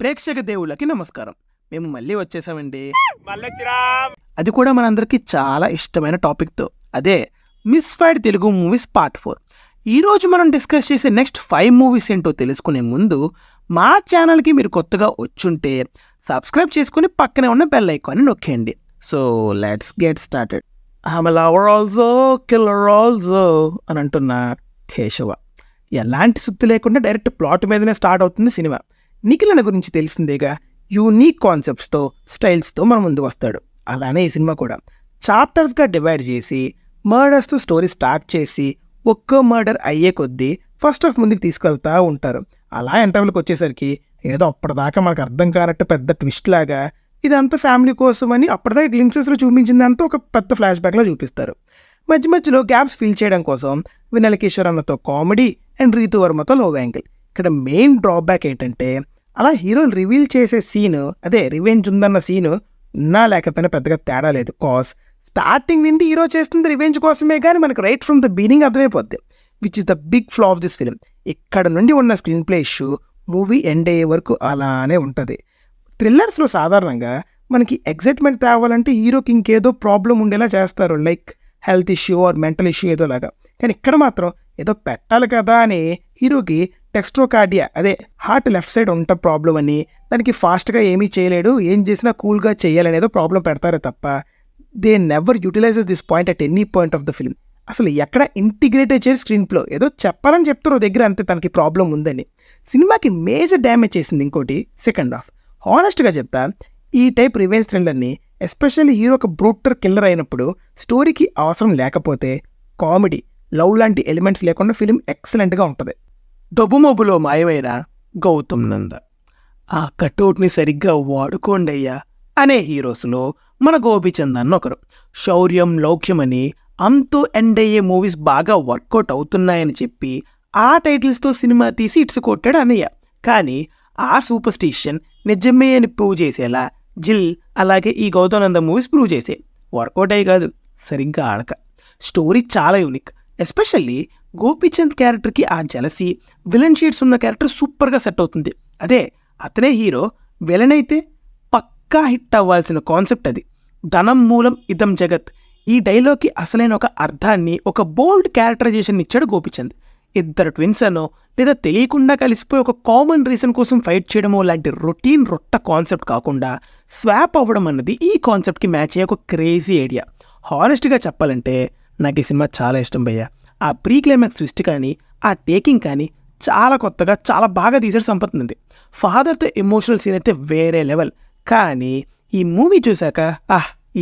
ప్రేక్షక దేవుళ్ళకి నమస్కారం. మేము మళ్ళీ వచ్చేసామండి. అది కూడా మనందరికీ చాలా ఇష్టమైన టాపిక్తో, అదే మిస్ఫైర్డ్ తెలుగు మూవీస్ పార్ట్ 4. ఈరోజు మనం డిస్కస్ చేసే నెక్స్ట్ 5 మూవీస్ ఏంటో తెలుసుకునే ముందు మా ఛానల్కి మీరు కొత్తగా వచ్చుంటే సబ్స్క్రైబ్ చేసుకుని పక్కనే ఉన్న బెల్ ఐకాన్ని నొక్కేయండి. So let's get started. ఆమె లవర్ ఆల్సో కిల్లర్ ఆల్సో అని అంటున్న కేశవ ఎలాంటి సుత్తి లేకుండా డైరెక్ట్ ప్లాట్ మీదనే స్టార్ట్ అవుతుంది సినిమా. నిఖిల్ గురించి తెలిసిందేగా, యూనిక్ కాన్సెప్ట్స్తో స్టైల్స్తో మన ముందుకు వస్తాడు. అలానే ఈ సినిమా కూడా చాప్టర్స్గా డివైడ్ చేసి మర్డర్స్తో స్టోరీ స్టార్ట్ చేసి ఒక్కో మర్డర్ అయ్యే కొద్దీ ఫస్ట్ హాఫ్ ముందుకు తీసుకెళ్తా ఉంటారు. అలా ఎంటర్వల్కి వచ్చేసరికి ఏదో అప్పటిదాకా మనకు అర్థం కానట్టు పెద్ద ట్విస్ట్ లాగా ఇదంతా ఫ్యామిలీ కోసం అని అప్పటిదాకా గ్లింప్సెస్లో చూపించిందంతా ఒక పెద్ద ఫ్లాష్ బ్యాక్లో చూపిస్తారు. మధ్య మధ్యలో గ్యాప్స్ ఫిల్ చేయడం కోసం వినల్ కిషోర్ అన్నతో comedy and Ritu వర్మతో low angle. ఇక్కడ మెయిన్ డ్రాబ్యాక్ ఏంటంటే అలా హీరోలు రివీల్ చేసే సీను, అదే రివెంజ్ ఉందన్న సీను ఉన్నా లేకపోయినా పెద్దగా తేడా లేదు. కాజ్ స్టార్టింగ్ నుండి హీరో చేస్తుంది రివెంజ్ కోసమే కానీ మనకు రైట్ ఫ్రమ్ ద బిగినింగ్ అర్థమైపోద్ది, which is the big flaw of this film. ఇక్కడ నుండి ఉన్న screenplay issue movie end అయ్యే వరకు అలానే ఉంటుంది. థ్రిల్లర్స్లో సాధారణంగా మనకి ఎగ్జైట్మెంట్ తేవాలంటే హీరోకి ఇంకేదో ప్రాబ్లం ఉండేలా చేస్తారు, like health issue or mental issue ఏదో లాగా. కానీ ఇక్కడ మాత్రం ఏదో పెట్టాలి కదా అని హీరోకి టెక్స్ట్రోకార్డియా, అదే హార్ట్ లెఫ్ట్ సైడ్ ఉంట ప్రాబ్లం అని, దానికి ఫాస్ట్గా ఏమీ చేయలేడు, ఏం చేసినా కూల్గా చేయాలనేదో ప్రాబ్లం పెడతారే తప్ప they never utilises this point at any point of the film. అసలు ఎక్కడ ఇంటిగ్రేట్ చేసి స్క్రీన్ ప్లో ఏదో చెప్పాలని చెప్తారో దగ్గర అంతే తనకి ప్రాబ్లం ఉందని. సినిమాకి మేజర్ డ్యామేజ్ చేసింది ఇంకోటి సెకండ్ హాఫ్. హానెస్ట్గా చెప్తా, ఈ టైప్ రివెంజ్ థ్రిల్లర్ని ఎస్పెషల్లీ హీరో ఒక బ్రూటర్ కిల్లర్ అయినప్పుడు స్టోరీకి అవసరం లేకపోతే కామెడీ, లవ్ లాంటి ఎలిమెంట్స్ లేకుండా ఫిలిం ఎక్సలెంట్గా ఉంటుంది. దొబ్బుమొబ్బులో మాయమైన గౌతమ్ నంద, ఆ కటౌట్ని సరిగ్గా వాడుకోండి అయ్యా అనే హీరోస్లో మన గోపిచంద్ అన్న ఒకరు. శౌర్యం, లౌక్యం అని అంతో ఎండ్ అయ్యే మూవీస్ బాగా వర్కౌట్ అవుతున్నాయని చెప్పి ఆ టైటిల్స్తో సినిమా తీసి ఇట్స్ కొట్టాడు అన్నయ్య. కానీ ఆ సూపర్ స్టిషన్ నిజమే అని ప్రూవ్ చేసేలా జిల్ అలాగే ఈ గౌతమ్ నంద మూవీస్ ప్రూవ్ చేసే వర్కౌట్ అయ్యి కాదు, సరిగ్గా ఆడక. స్టోరీ చాలా యూనిక్, ఎస్పెషల్లీ గోపీచంద్ క్యారెక్టర్కి ఆ జలసీ, విలన్ షేడ్స్ ఉన్న క్యారెక్టర్ సూపర్గా సెట్ అవుతుంది. అదే అతనే హీరో, విలన్ అయితే పక్కా హిట్ అవ్వాల్సిన కాన్సెప్ట్ అది. ధనం మూలం ఇదం జగత్, ఈ డైలాగ్కి అసలైన ఒక అర్థాన్ని, ఒక బోల్డ్ క్యారెక్టరైజేషన్ ఇచ్చాడు గోపీచంద్. ఇద్దరు ట్విన్స్ అనో లేదా తెలియకుండా కలిసిపోయి ఒక కామన్ రీజన్ కోసం ఫైట్ చేయడమో లాంటి రొటీన్ రొట్ట కాన్సెప్ట్ కాకుండా స్వాప్ అవ్వడం అన్నది ఈ కాన్సెప్ట్కి మ్యాచ్ అయ్యే ఒక క్రేజీ ఐడియా. హానెస్ట్గా చెప్పాలంటే నాకు ఈ సినిమా చాలా ఇష్టం భయ్యా. ఆ ప్రీ క్లైమాక్స్ ట్విస్ట్ కానీ ఆ టేకింగ్ కానీ చాలా కొత్తగా చాలా బాగా తీసాడు సంపత్ నంది. ఫాదర్తో ఎమోషనల్ సీన్ అయితే వేరే లెవెల్. కానీ ఈ మూవీ చూశాక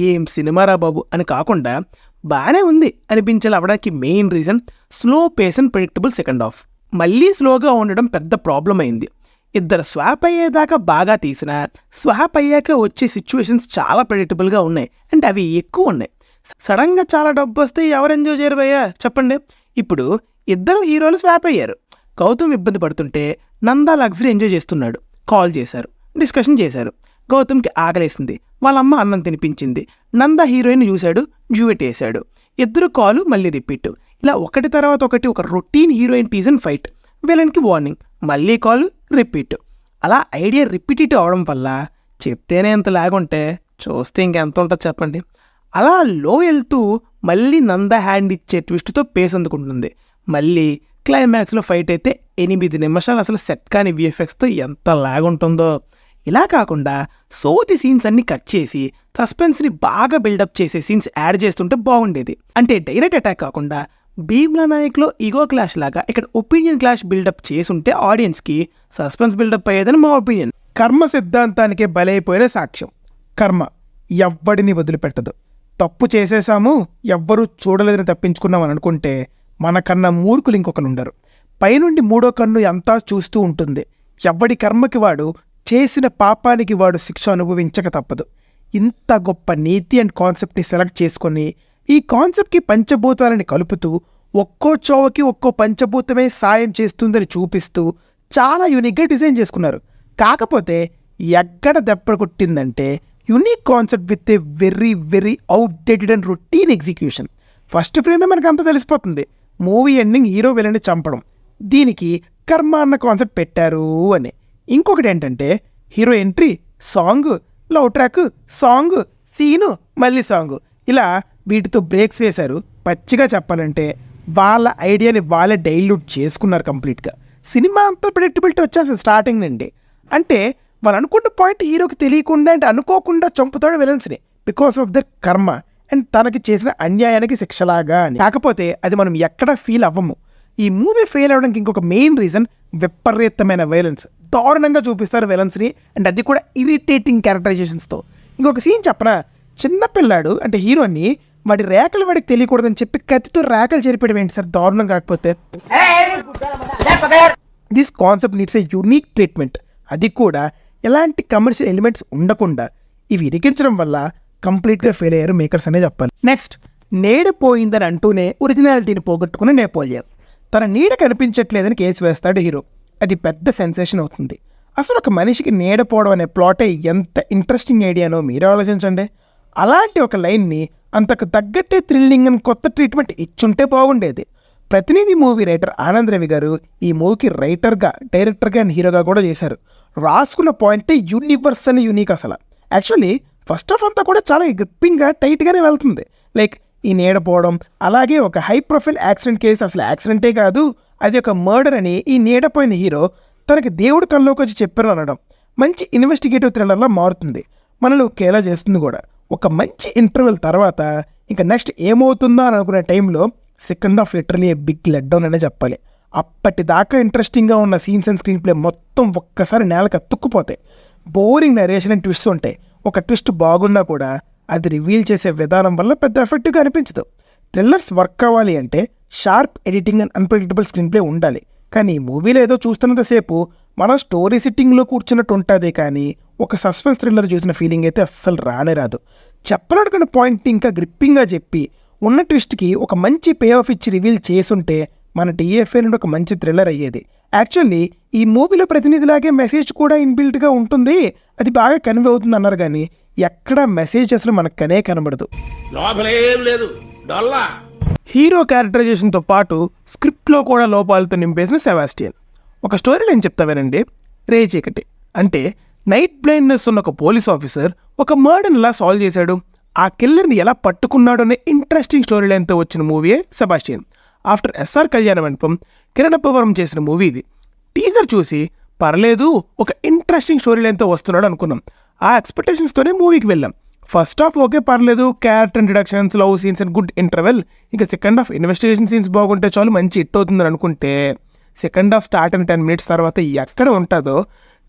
ఏం సినిమారా బాబు అని కాకుండా బాగానే ఉంది అనిపించేలా అవ్వడానికి main reason slow pace and predictable second half. మళ్ళీ స్లోగా ఉండడం పెద్ద ప్రాబ్లం అయింది. ఇద్దరు స్వాప్ అయ్యేదాకా బాగా తీసినా స్వాప్ అయ్యాక వచ్చే సిచ్యువేషన్స్ చాలా ప్రెడిక్టబుల్గా ఉన్నాయి అండ్ అవి ఎక్కువ ఉన్నాయి. సడన్గా చాలా డబ్బు వస్తే ఎవరు ఎంజాయ్ చేయరు భయ్యా చెప్పండి. ఇప్పుడు ఇద్దరు హీరోలు స్వాప్ అయ్యారు. గౌతమ్ ఇబ్బంది పడుతుంటే నందా లగ్జరీ ఎంజాయ్ చేస్తున్నాడు. కాల్ చేశారు, డిస్కషన్ చేశారు. గౌతమ్కి ఆకలేసింది, వాళ్ళ అమ్మ అన్నం తినిపించింది. నందా హీరోయిన్ చూశాడు, డ్యూయెట్ వేశాడు. ఇద్దరు కాలు మళ్ళీ రిపీట్. ఇలా ఒకటి తర్వాత ఒకటి ఒక routine heroine tease and fight. విలన్కి వార్నింగ్, మళ్ళీ కాలు రిపీట్. అలా ఐడియా రిపీటేటివ్ అవడం వల్ల చెప్తేనే ఎంత లాగుంటే చూస్తే ఇంకెంత ఉంటుంది చెప్పండి. అలా లో వెళ్తూ మళ్ళీ నందా హ్యాండ్ ఇచ్చే ట్విస్ట్తో పేస్ అందుకుంటుంది. మళ్ళీ క్లైమాక్స్లో ఫైట్ అయితే 8 నిమిషాలు అసలు సెట్ కాని విఎఫ్ఎక్స్తో ఎంత లాగుంటుందో. ఇలా కాకుండా సోది సీన్స్ అన్ని కట్ చేసి సస్పెన్స్ని బాగా బిల్డప్ చేసే సీన్స్ యాడ్ చేస్తుంటే బాగుండేది. అంటే డైరెక్ట్ అటాక్ కాకుండా భీమ్లా నాయక్లో ఈగో క్లాష్ లాగా ఇక్కడ ఒపీనియన్ క్లాష్ బిల్డప్ చేసుంటే ఆడియన్స్కి సస్పెన్స్ బిల్డప్ అయ్యేదని మా ఒపీనియన్. కర్మ సిద్ధాంతానికే బలైపోయిన సాక్ష్యం. కర్మ ఎవ్వడిని వదిలిపెట్టదు. తప్పు చేసేసాము, ఎవ్వరూ చూడలేదని తప్పించుకున్నామని అనుకుంటే మనకన్నా మూర్ఖులు ఇంకొకరు ఉండరు. పైనుండి మూడో కన్ను అంతా చూస్తూ ఉంటుంది. ఎవ్వడి కర్మకి వాడు, చేసిన పాపానికి వాడు శిక్ష అనుభవించక తప్పదు. ఇంత గొప్ప నీతి అండ్ కాన్సెప్ట్ని సెలెక్ట్ చేసుకొని ఈ కాన్సెప్ట్కి పంచభూతాలని కలుపుతూ ఒక్కో చోవకి ఒక్కో పంచభూతమే సాయం చేస్తుందని చూపిస్తూ చాలా యూనిక్గా డిజైన్ చేసుకున్నారు. కాకపోతే ఎక్కడ దెబ్బ కొట్టిందంటే unique concept with a very very outdated and routine execution. First ఫ్రేమే మనకు అంతా తెలిసిపోతుంది, మూవీ ఎండింగ్ హీరో విలన్ని చంపడం. దీనికి కర్మ అన్న కాన్సెప్ట్ పెట్టారు అని. ఇంకొకటి ఏంటంటే hero entry, song, love track, song, scene, మళ్ళీ సాంగ్, ఇలా వీటితో బ్రేక్స్ వేశారు. పచ్చిగా చెప్పాలంటే వాళ్ళ ఐడియాని వాళ్ళే డైల్యూట్ చేసుకున్నారు కంప్లీట్గా. సినిమా అంతా ప్రెడిక్టబిలిటీ వచ్చేస్తుంది స్టార్టింగ్ నుండి. అంటే వాళ్ళు అనుకున్న పాయింట్ హీరోకి తెలియకుండా అంటే అనుకోకుండా చంపుతాడు విలన్స్ని బికాస్ ఆఫ్ దర్ కర్మ అండ్ తనకి చేసిన అన్యాయానికి శిక్షలాగా అని. కాకపోతే అది మనం ఎక్కడ ఫీల్ అవ్వము. ఈ మూవీ ఫెయిల్ అవ్వడానికి ఇంకొక మెయిన్ రీజన్ విపరీతమైన వైలెన్స్. దారుణంగా చూపిస్తారు విలన్స్ని అండ్ అది కూడా ఇరిటేటింగ్ క్యారెక్టరైజేషన్స్తో. ఇంకొక సీన్ చెప్పనా, చిన్నపిల్లాడు అంటే హీరోని వాడి రేఖలు వాడికి తెలియకూడదని చెప్పి కత్తితో రేఖలు చెరిపేయడం ఏంటి సార్ దారుణం కాకపోతే. This concept needs a unique treatment. అది కూడా ఎలాంటి కమర్షియల్ ఎలిమెంట్స్ ఉండకుండా ఇవి ఇరికించడం వల్ల కంప్లీట్గా ఫెయిల్ అయ్యారు మేకర్స్ అనే చెప్పాలి. నెక్స్ట్, నీడ పోయిందని అంటూనే ఒరిజినాలిటీని పోగొట్టుకున్న నెపోలియన్. తన నీడ కనిపించట్లేదని కేసు వేస్తాడు హీరో. అది పెద్ద సెన్సేషన్ అవుతుంది. అసలు ఒక మనిషికి నీడ పోవడం అనే ప్లాటే ఎంత ఇంట్రెస్టింగ్ ఐడియానో మీరే ఆలోచించండి. అలాంటి ఒక లైన్ని అంతకు తగ్గట్టే థ్రిల్లింగ్ అని కొత్త ట్రీట్మెంట్ ఇచ్చుంటే బాగుండేది. ప్రతినిధి మూవీ రైటర్ ఆనంద్ రవి గారు ఈ మూవీకి రైటర్గా, డైరెక్టర్గా అండ్ హీరోగా కూడా చేశారు. రాసుకున్న పాయింటే యూనివర్స్ అని యూనిక్ అసలు. యాక్చువల్లీ ఫస్ట్ ఆఫ్ అంతా కూడా చాలా గ్రిప్పింగ్గా టైట్గానే వెళ్తుంది. లైక్ ఈ నీడపోవడం, అలాగే ఒక హై ప్రొఫైల్ యాక్సిడెంట్ కేసు, అసలు యాక్సిడెంటే కాదు అది ఒక మర్డర్ అని ఈ నీడపోయిన హీరో తనకి దేవుడు కల్లోకి వచ్చి చెప్పారు అనడం మంచి ఇన్వెస్టిగేటివ్ థ్రిల్లర్లా మారుతుంది. మనలో కేలా చేస్తుంది కూడా. ఒక మంచి ఇంటర్వెల్ తర్వాత ఇంకా నెక్స్ట్ ఏమవుతుందో అని అనుకునే టైంలో second half literally big let down అనే చెప్పాలి. అప్పటిదాకా ఇంట్రెస్టింగ్గా ఉన్న సీన్స్ అండ్ స్క్రీన్ ప్లే మొత్తం ఒక్కసారి నేలకు అతుక్కుపోతాయి. బోరింగ్ నరేషన్ అండ్ ట్విస్ట్ ఉంటాయి. ఒక ట్విస్ట్ బాగున్నా కూడా అది రివీల్ చేసే విధానం వల్ల పెద్ద ఎఫెక్టివ్గా అనిపించదు. థ్రిల్లర్స్ వర్క్ అవ్వాలి అంటే sharp editing and unpredictable screen play ఉండాలి. కానీ ఈ మూవీలో ఏదో చూస్తున్నంతసేపు మనం స్టోరీ సిట్టింగ్లో కూర్చున్నట్టు ఉంటుంది, కానీ ఒక సస్పెన్స్ థ్రిల్లర్ చూసిన ఫీలింగ్ అయితే అస్సలు రానే రాదు. చెప్పనడుకున్న పాయింట్ ఇంకా గ్రిప్పింగ్గా చెప్పి ఉన్న ట్విస్ట్కి ఒక మంచి పే ఆఫ్ ఇచ్చి రివీల్ చేసుంటే మన టీఎఫ్ఏ నుండి ఒక మంచి థ్రిల్లర్ అయ్యేది. యాక్చువల్లీ ఈ మూవీలో ప్రతినిధిలాగే మెసేజ్ కూడా ఇన్బిల్ట్గా ఉంటుంది, అది బాగా కన్వే అవుతుంది అన్నారు, కానీ ఎక్కడ మెసేజ్ అసలు మనకు కనబడదు. హీరో క్యారెక్టరైజేషన్తో పాటు స్క్రిప్ట్లో కూడా లోపాలతో నింపేసిన సెబాస్టియన్. ఒక స్టోరీ నేను చెప్తావేనండి. రే చీకటి అంటే నైట్ బ్లైండ్నెస్ ఉన్న ఒక పోలీస్ ఆఫీసర్ ఒక మర్డర్ని ఎలా సాల్వ్ చేశాడు, ఆ కిల్లర్ని ఎలా పట్టుకున్నాడు అనే ఇంట్రెస్టింగ్ స్టోరీ లైన్తో వచ్చిన మూవీయే సెబాస్టియన్. ఆఫ్టర్ ఎస్ఆర్ కళ్యాణ మండపం కిరణప్పవరం చేసిన మూవీ ఇది. టీజర్ చూసి పర్లేదు ఒక ఇంట్రెస్టింగ్ స్టోరీ లైన్తో వస్తున్నాడు అనుకున్నాం. ఆ ఎక్స్పెక్టేషన్స్తోనే మూవీకి వెళ్ళాం. ఫస్ట్ హాఫ్ ఓకే పర్లేదు, character introductions, love scenes and good interval. ఇంకా సెకండ్ హాఫ్ ఇన్వెస్టిగేషన్ సీన్స్ బాగుంటే చాలు మంచి హిట్ అవుతుందని అనుకుంటే సెకండ్ హాఫ్ స్టార్ట్ అయిన 10 minutes తర్వాత ఎక్కడ ఉంటుందో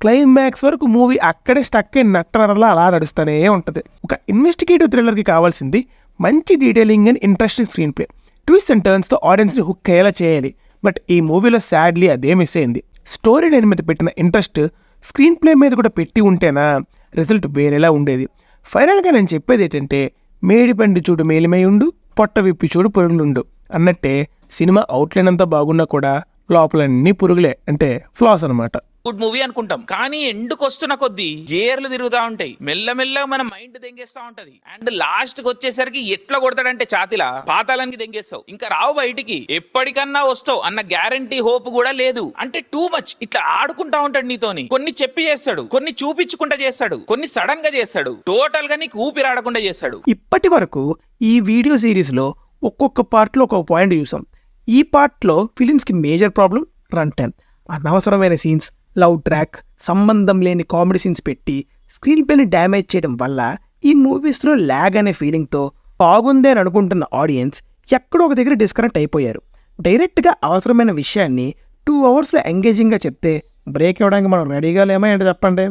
క్లైమాక్స్ వరకు మూవీ అక్కడే స్టక్ అయిన నట్టనరలా అలా నడుస్తూనే ఉంటుంది. ఒక ఇన్వెస్టిగేటివ్ థ్రిల్లర్కి కావాల్సింది మంచి detailing and interesting screenplay, twist and టర్న్స్తో ఆడియన్స్ని హుక్ అయ్యేలా చేయాలి. బట్ ఈ మూవీలో సాడ్లీ అదే మిస్ అయింది. స్టోరీ లైన్ మీద పెట్టిన ఇంట్రెస్ట్ స్క్రీన్ ప్లే మీద కూడా పెట్టి ఉంటేనా రిజల్ట్ వేరేలా ఉండేది. ఫైనల్గా నేను చెప్పేది ఏంటంటే, మేడిపండి చూడు మేలిమై ఉండు, పొట్ట విప్పి చూడు పురుగులుండు అన్నట్టే సినిమా అవుట్లైన్ అంతా బాగున్నా కూడా లోపలన్నీ పురుగులే, అంటే ఫ్లాస్ అనమాట. గుడ్ మూవీ అనుకుంటాం, కానీ ఎండుకు వస్తున్న కొద్దీ గేర్లు తిరుగుతా ఉంటాయి, మెల్లమెల్లగా మన మైండ్ దెంగేస్తా ఉంటది. అండ్ లాస్ట్ కి వచ్చేసరికి ఎట్లా కొడతాడంటే ఛాతిలా పాతాళానికి దెంగేస్తావు, ఇంకా రావు బయటికి, ఎప్పటికన్నా వస్తావు అన్న గ్యారంటీ హోప్ కూడా లేదు. అంటే టూ మచ్ ఇట్లా ఆడుకుంటా ఉంటాడు నీతోని. కొన్ని చెప్పి చేస్తాడు, కొన్ని చూపించుకుంటా చేస్తాడు, కొన్ని సడన్ గా చేస్తాడు, టోటల్ గా నీకు ఊపిరి ఆడకుండా చేస్తాడు. ఇప్పటి వరకు ఈ వీడియో సిరీస్ లో ఒక్కొక్క పార్ట్ లో ఒక్కొక్క పాయింట్ చూసాం. ఈ పార్ట్ లో ఫిలిమ్స్ కి మేజర్ ప్రాబ్లం రన్ టైం. అనవసరమైన సీన్స్, లవ్ ట్రాక్, సంబంధం లేని కామెడీ సీన్స్ పెట్టి స్క్రీన్ ప్లేని డ్యామేజ్ చేయడం వల్ల ఈ మూవీస్లో ల్యాగ్ అనే ఫీలింగ్తో బాగుందే అని అనుకుంటున్న ఆడియన్స్ ఎక్కడో ఒక దగ్గర డిస్కనెక్ట్ అయిపోయారు. డైరెక్ట్గా అవసరమైన విషయాన్ని 2 hours ఎంగేజింగ్గా చెప్తే బ్రేక్ ఇవ్వడానికి మనం రెడీగా లేమో ఏంటో చెప్పండి.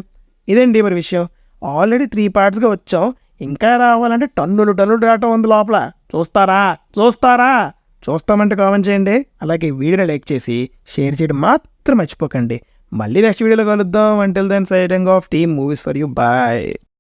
ఇదండి మరి విషయం. ఆల్రెడీ 3 partsగా వచ్చాం, ఇంకా రావాలంటే టన్నులు రావటం ఉంది లోపల. చూస్తామంటే కామెంట్ చేయండి. అలాగే వీడియోని లైక్ చేసి షేర్ చేయడం మాత్రం మర్చిపోకండి. మళ్ళీ నెక్స్ట్ వీడియోలో కలుద్దాం. Until then signing off team movies for you. Bye.